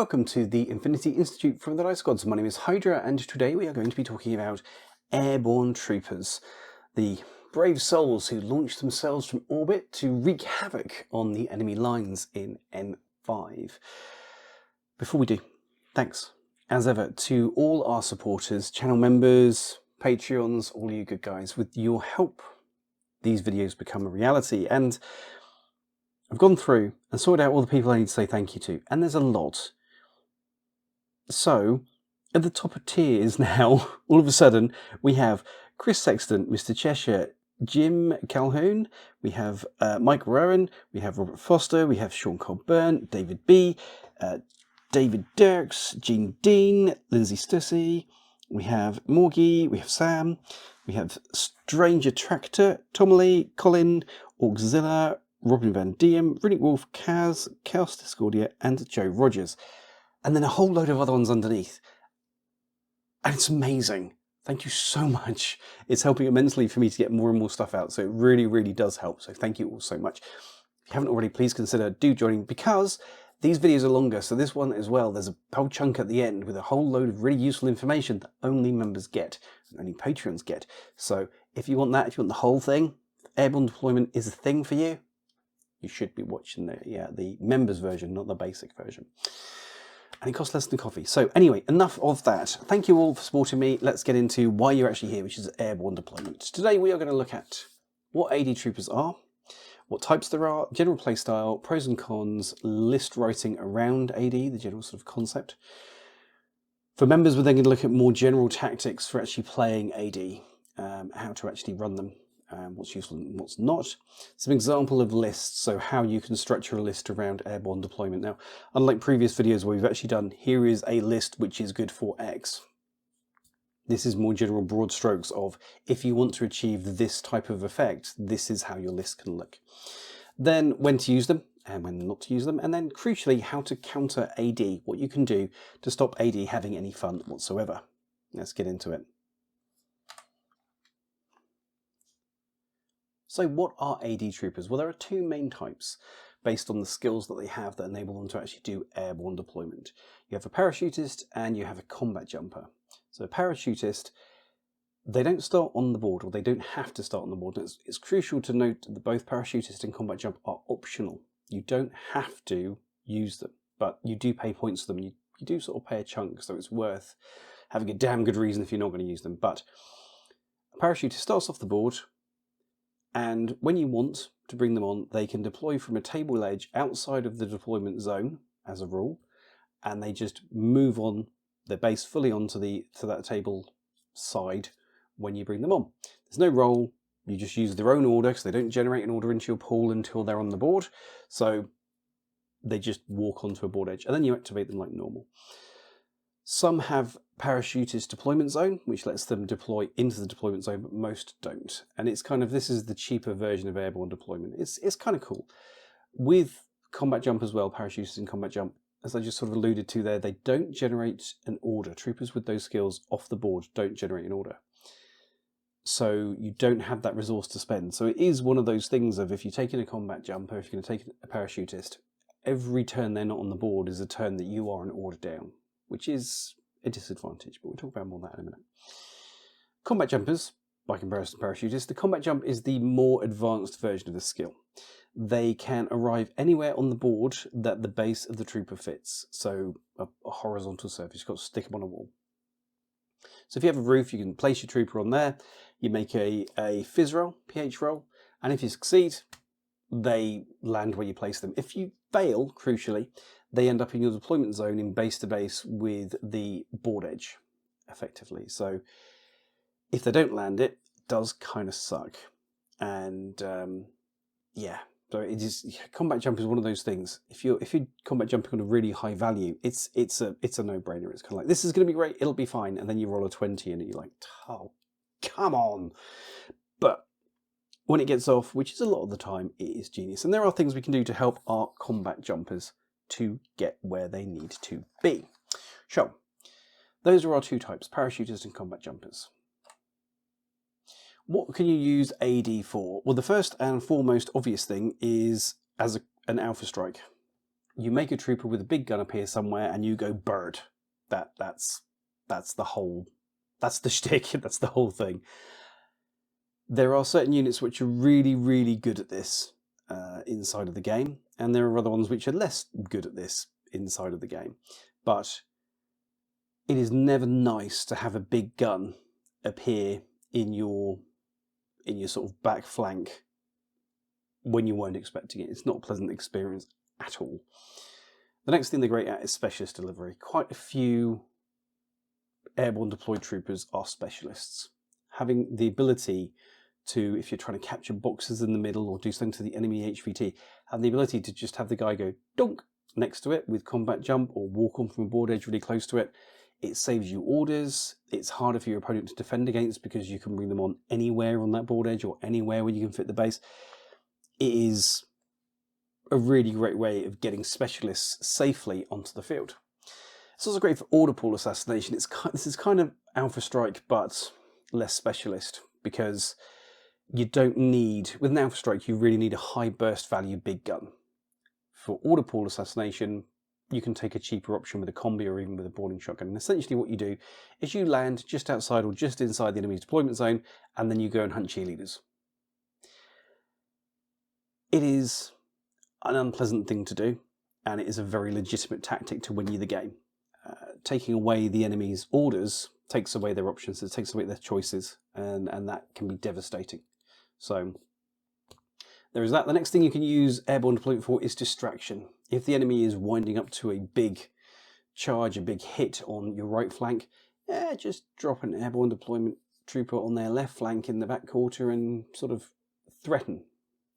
Welcome to the Infinity Institute from the Dice Gods. My name is Hydra, and today we are going to be talking about airborne troopers, the brave souls who launch themselves from orbit to wreak havoc on the enemy lines in M5. Before we do, thanks, as ever, to all our supporters, channel members, Patreons, all you good guys. With your help, these videos become a reality, and I've gone through and sorted out all the people I need to say thank you to, and there's a lot. So, at the top of tiers now, all of a sudden, we have Chris Sexton, Mr. Cheshire, Jim Calhoun, we have Mike Rowan, we have Robert Foster, we have Sean Colburn, David B, David Dirks, Jean Dean, Lindsay Stussy, we have Morgie, we have Sam, we have Stranger Tractor, Tom Lee, Colin, Auxilla, Robin Van Diem, Riddick Wolf, Kaz, Chaos Discordia, and Joe Rogers. And then a whole load of other ones underneath. And it's amazing. Thank you so much. It's helping immensely for me to get more and more stuff out. So it really, really does help. So thank you all so much. If you haven't already, please consider joining, because these videos are longer. So this one as well, there's a whole chunk at the end with a whole load of really useful information that only members get and only Patreons get. So if you want that, if you want the whole thing, airborne deployment is a thing for you, you should be watching the members version, not the basic version. And it costs less than coffee. So anyway, enough of that. Thank you all for supporting me. Let's get into why you're actually here, which is airborne deployment. Today we are going to look at what AD troopers are, what types there are, general playstyle, pros and cons, list writing around AD, the general sort of concept. For members, we're then going to look at more general tactics for actually playing AD, how to actually run them, what's useful and what's not. Some example of lists, so how you can structure a list around airborne deployment. Now, unlike previous videos where we've actually done, here is a list which is good for X. This is more general broad strokes of, if you want to achieve this type of effect, this is how your list can look. Then when to use them and when not to use them, and then crucially how to counter AD, what you can do to stop AD having any fun whatsoever. Let's get into it. So what are AD troopers? Well, there are two main types based on the skills that they have that enable them to actually do airborne deployment. You have a parachutist and you have a combat jumper. So a parachutist, they don't start on the board, or they don't have to start on the board. It's crucial to note that both parachutist and combat jump are optional. You don't have to use them, but you do pay points for them. You do sort of pay a chunk, so it's worth having a damn good reason if you're not going to use them. But a parachutist starts off the board, and when you want to bring them on, they can deploy from a table edge outside of the deployment zone, as a rule, and they just move on their base fully onto that table side when you bring them on. There's no roll, you just use their own order, because they don't generate an order into your pool until they're on the board, so they just walk onto a board edge, and then you activate them like normal. Some have parachutist deployment zone, which lets them deploy into the deployment zone, but most don't. And it's kind of, this is the cheaper version of airborne deployment. It's kind of cool. With combat jump as well, parachutists and combat jump, as I just sort of alluded to there, they don't generate an order. Troopers with those skills off the board don't generate an order. So you don't have that resource to spend. So it is one of those things of, if you're taking a combat jumper, if you're going to take a parachutist, every turn they're not on the board is a turn that you are an order down, which is a disadvantage, but we'll talk about more of that in a minute. Combat jumpers, by comparison to parachutists, the combat jump is the more advanced version of the skill. They can arrive anywhere on the board that the base of the trooper fits, so a horizontal surface, you've got to stick them on a wall. So if you have a roof, you can place your trooper on there, you make a phys roll, pH roll, and if you succeed, they land where you place them. If you fail, crucially, they end up in your deployment zone in base to base with the board edge, effectively. So if they don't land it, it does kind of suck. And yeah, so it is, combat jump is one of those things. If you're combat jumping on a really high value, it's a no-brainer. It's kind of like, this is going to be great, it'll be fine, and then you roll a 20 and you're like, oh, come on. But when it gets off, which is a lot of the time, it is genius. And there are things we can do to help our combat jumpers to get where they need to be. So, those are our two types, parachutists and combat jumpers. What can you use AD for? Well, the first and foremost obvious thing is as an alpha strike. you make a trooper with a big gun appear somewhere and you go bird. That's the whole, that's the shtick, that's the whole thing. There are certain units which are really, really good at this inside of the game, and there are other ones which are less good at this inside of the game. But it is never nice to have a big gun appear in your sort of back flank when you weren't expecting it. It's not a pleasant experience at all. The next thing they're great at is specialist delivery. Quite a few airborne deployed troopers are specialists. Having the ability to, if you're trying to capture boxes in the middle or do something to the enemy HVT, have the ability to just have the guy go dunk next to it with combat jump or walk on from a board edge really close to it. It saves you orders. It's harder for your opponent to defend against because you can bring them on anywhere on that board edge or anywhere where you can fit the base. It is a really great way of getting specialists safely onto the field. It's also great for order pool assassination. This is kind of Alpha Strike, but less specialist, because you don't need, with an Alpha Strike, you really need a high burst value big gun. For order pool assassination, you can take a cheaper option with a combi or even with a boarding shotgun. And essentially what you do is you land just outside or just inside the enemy's deployment zone, and then you go and hunt cheerleaders. It is an unpleasant thing to do, and it is a very legitimate tactic to win you the game. Taking away the enemy's orders takes away their options, it takes away their choices, and that can be devastating. So there is that. The next thing you can use airborne deployment for is distraction. If the enemy is winding up to a big charge, a big hit on your right flank, just drop an airborne deployment trooper on their left flank in the back quarter and sort of threaten,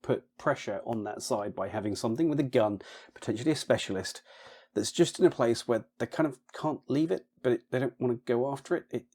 put pressure on that side by having something with a gun, potentially a specialist, that's just in a place where they kind of can't leave it, but they don't want to go after it.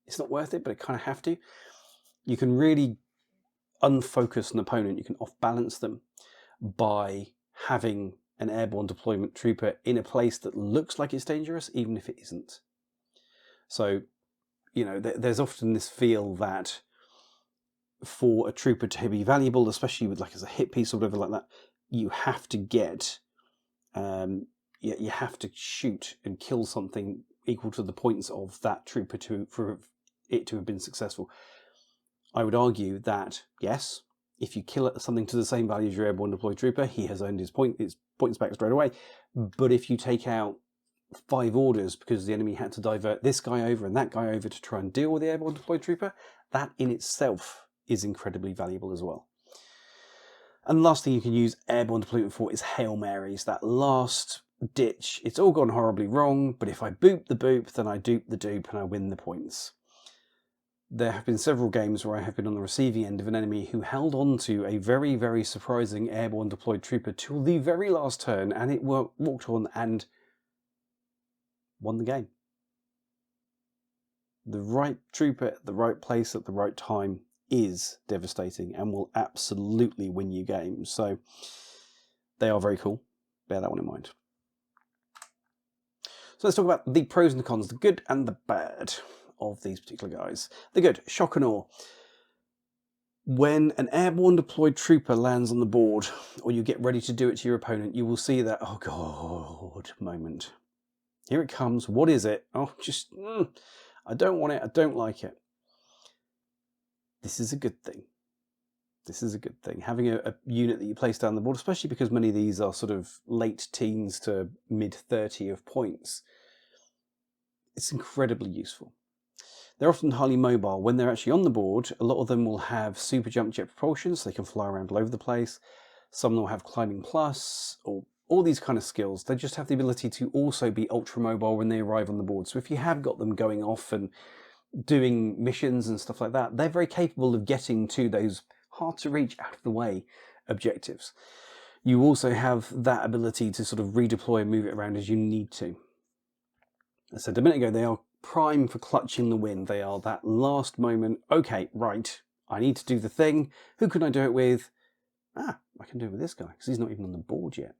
It's not worth it, but it kind of have to. You can really unfocus an opponent. You can off-balance them by having an airborne deployment trooper in a place that looks like it's dangerous, even if it isn't. So, you know, there's often this feel that for a trooper to be valuable, especially with like as a hit piece or whatever like that, you have to get, you have to shoot and kill something equal to the points of that trooper for it to have been successful. I would argue that, yes, if you kill something to the same value as your airborne deployed trooper, he has earned his points back straight away. But if you take out 5 orders because the enemy had to divert this guy over and that guy over to try and deal with the airborne deployed trooper, that in itself is incredibly valuable as well. And the last thing you can use airborne deployment for is Hail Marys, that last ditch. It's all gone horribly wrong, but if I boop the boop, then I dupe the dupe and I win the points. There have been several games where I have been on the receiving end of an enemy who held on to a very, very surprising airborne deployed trooper till the very last turn, and it walked on and won the game. The right trooper at the right place at the right time is devastating and will absolutely win you games. So they are very cool. Bear that one in mind. So let's talk about the pros and the cons, the good and the bad of these particular guys. The good, shock and awe. When an airborne deployed trooper lands on the board, or you get ready to do it to your opponent, you will see that, oh god, moment. Here it comes. What is it? Oh, just, I don't want it. I don't like it. This is a good thing. This is a good thing. Having a unit that you place down the board, especially because many of these are sort of late teens to mid 30 of points, it's incredibly useful. They're often highly mobile. When they're actually on the board, a lot of them will have super jump jet propulsion, so they can fly around all over the place. Some will have climbing plus, or all these kind of skills. They just have the ability to also be ultra mobile when they arrive on the board. So if you have got them going off and doing missions and stuff like that, they're very capable of getting to those hard to reach, out of the way objectives. You also have that ability to sort of redeploy and move it around as you need to. As I said a minute ago, they are prime for clutching the win. They are that last moment, okay, right, I need to do the thing. Who can I do it with? I can do it with this guy, because he's not even on the board yet.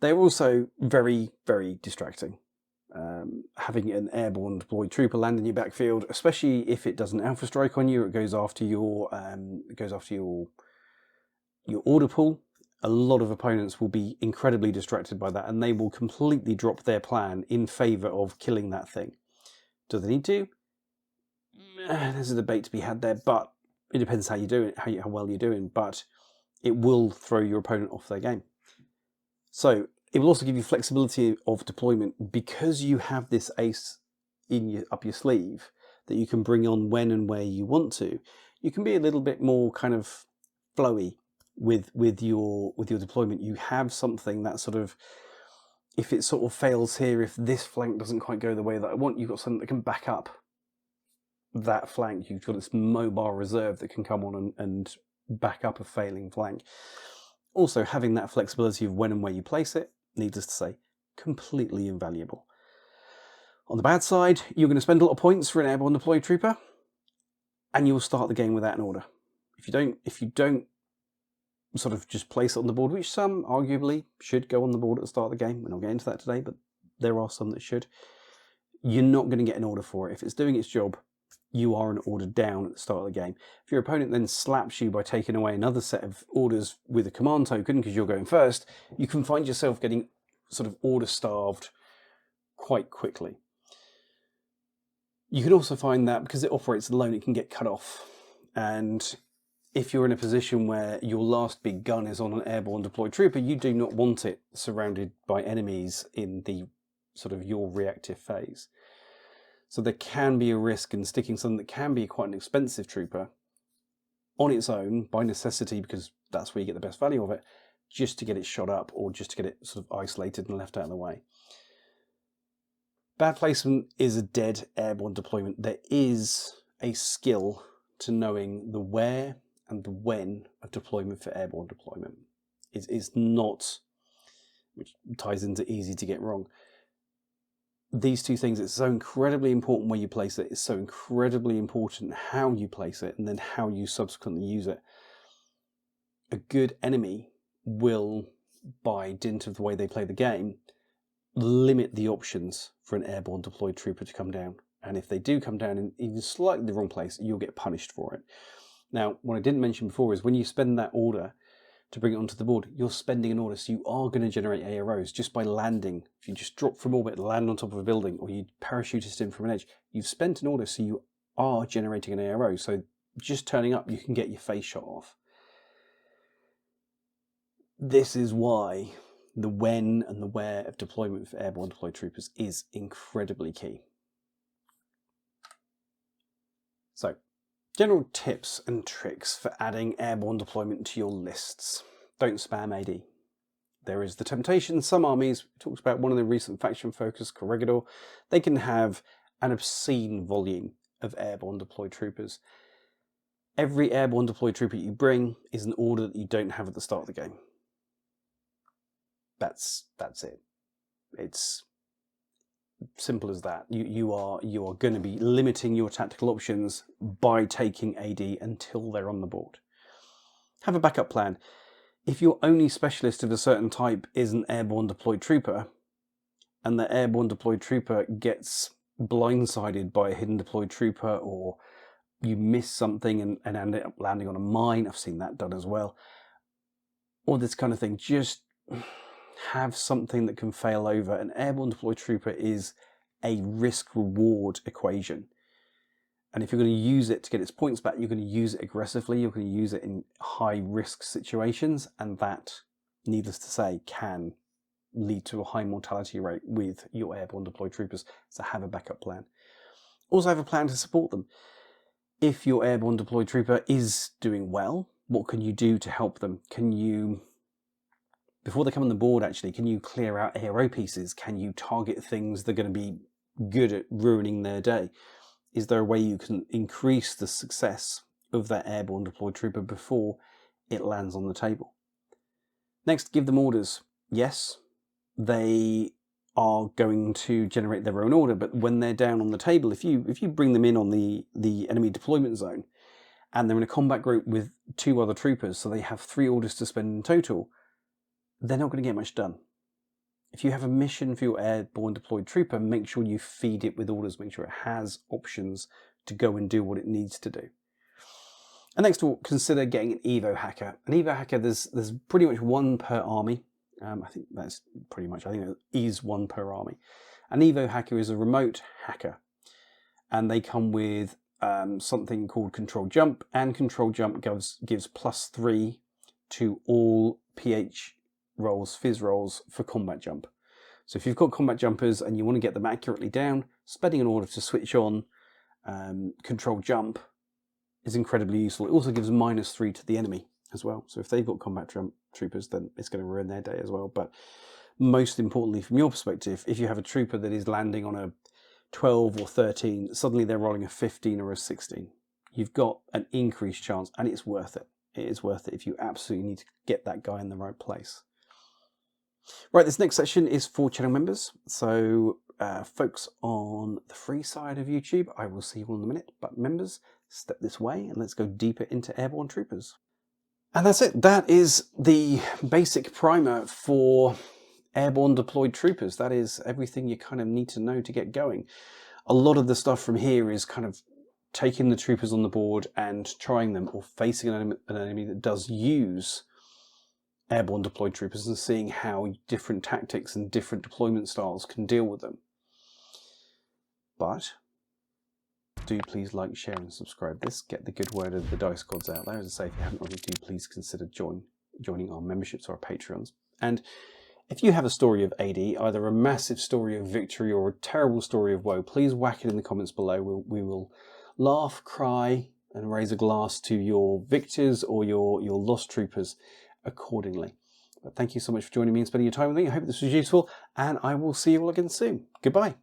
They're also very, very distracting. Having an airborne deployed trooper land in your backfield, especially if it does an alpha strike on you, it goes after your order pool. a lot of opponents will be incredibly distracted by that, and they will completely drop their plan in favour of killing that thing. Do they need to? There's a debate to be had there, but it depends how you do it, how well you're doing, but it will throw your opponent off their game. So it will also give you flexibility of deployment because you have this ace up your sleeve that you can bring on when and where you want to. You can be a little bit more kind of flowy with your deployment. You have something that sort of, if it sort of fails here, if this flank doesn't quite go the way that I want, you've got something that can back up that flank. You've got this mobile reserve that can come on and back up a failing flank. Also, having that flexibility of when and where you place it, needless to say, completely invaluable. On the bad side, you're going to spend a lot of points for an airborne deployed trooper, and you'll start the game without an order. If you don't sort of just place it on the board, which some arguably should go on the board at the start of the game, and I'll get into that today, but there are some that should, you're not going to get an order for it. If it's doing its job, you are an order down at the start of the game. If your opponent then slaps you by taking away another set of orders with a command token because you're going first, you can find yourself getting sort of order starved quite quickly. You can also find that because it operates alone, it can get cut off. And if you're in a position where your last big gun is on an airborne deployed trooper, you do not want it surrounded by enemies in the sort of your reactive phase. So there can be a risk in sticking something that can be quite an expensive trooper on its own by necessity, because that's where you get the best value of it, just to get it shot up or just to get it sort of isolated and left out of the way. Bad placement is a dead airborne deployment. There is a skill to knowing the where and the when of deployment for airborne deployment. It's not, which ties into easy to get wrong. These two things, it's so incredibly important where you place it, it's so incredibly important how you place it, and then how you subsequently use it. A good enemy will, by dint of the way they play the game, limit the options for an airborne deployed trooper to come down. And if they do come down in even slightly the wrong place, you'll get punished for it. Now, what I didn't mention before is when you spend that order to bring it onto the board, you're spending an order, so you are going to generate AROs just by landing. If you just drop from orbit, land on top of a building, or you parachutist in from an edge, you've spent an order, so you are generating an ARO. So just turning up, you can get your face shot off. This is why the when and the where of deployment for airborne deployed troopers is incredibly key. So, general tips and tricks for adding airborne deployment to your lists. Don't spam AD. There is the temptation. Some armies, we talked about one of the recent faction focus, Corregidor, they can have an obscene volume of airborne deployed troopers. Every airborne deployed trooper you bring is an order that you don't have at the start of the game. That's it. It's simple as that. You are going to be limiting your tactical options by taking AD until they're on the board. Have a backup plan. If your only specialist of a certain type is an airborne deployed trooper, and the airborne deployed trooper gets blindsided by a hidden deployed trooper, or you miss something and end up landing on a mine, I've seen that done as well, or this kind of thing, just have something that can fail over. An airborne deployed trooper is a risk-reward equation. And if you're going to use it to get its points back, you're going to use it aggressively, you're going to use it in high-risk situations, and that, needless to say, can lead to a high mortality rate with your airborne deployed troopers, so have a backup plan. Also have a plan to support them. If your airborne deployed trooper is doing well, what can you do to help them? Can you, before they come on the board actually, can you clear out ARO pieces? Can you target things that are going to be good at ruining their day? Is there a way you can increase the success of that airborne deployed trooper before it lands on the table? Next, give them orders. Yes, they are going to generate their own order, but when they're down on the table, if you bring them in on the enemy deployment zone and they're in a combat group with 2 other troopers, so they have 3 orders to spend in total, they're not going to get much done. If you have a mission for your airborne deployed trooper, make sure you feed it with orders, make sure it has options to go and do what it needs to do. And next we'll consider getting an Evo hacker. An Evo hacker, there's pretty much one per army. I think that's pretty much, I think there is one per army. An Evo hacker is a remote hacker, and they come with something called Control Jump, and Control Jump gives +3 to all PH rolls, Phys rolls for Combat Jump. So if you've got Combat Jumpers and you want to get them accurately down, spending an order to switch on Control Jump is incredibly useful. It also gives -3 to the enemy as well. So if they've got Combat Jump troopers, then it's going to ruin their day as well. But most importantly, from your perspective, if you have a trooper that is landing on a 12 or 13, suddenly they're rolling a 15 or a 16. You've got an increased chance, and it's worth it. It is worth it if you absolutely need to get that guy in the right place. Right, this next section is for channel members. So folks on the free side of YouTube, I will see you all in a minute. But members, step this way and let's go deeper into Airborne Troopers. And that's it. That is the basic primer for Airborne deployed troopers. That is everything you kind of need to know to get going. A lot of the stuff from here is kind of taking the troopers on the board and trying them, or facing an enemy that does use Airborne deployed troopers, and seeing how different tactics and different deployment styles can deal with them. But do please like, share and subscribe this. Get the good word of the Dice Gods out there. As I say, if you haven't already, do please consider joining our memberships or our Patreons. And if you have a story of AD, either a massive story of victory or a terrible story of woe, please whack it in the comments below. We will laugh, cry and raise a glass to your victors or your lost troopers accordingly. But thank you so much for joining me and spending your time with me. I hope this was useful, and I will see you all again soon. Goodbye.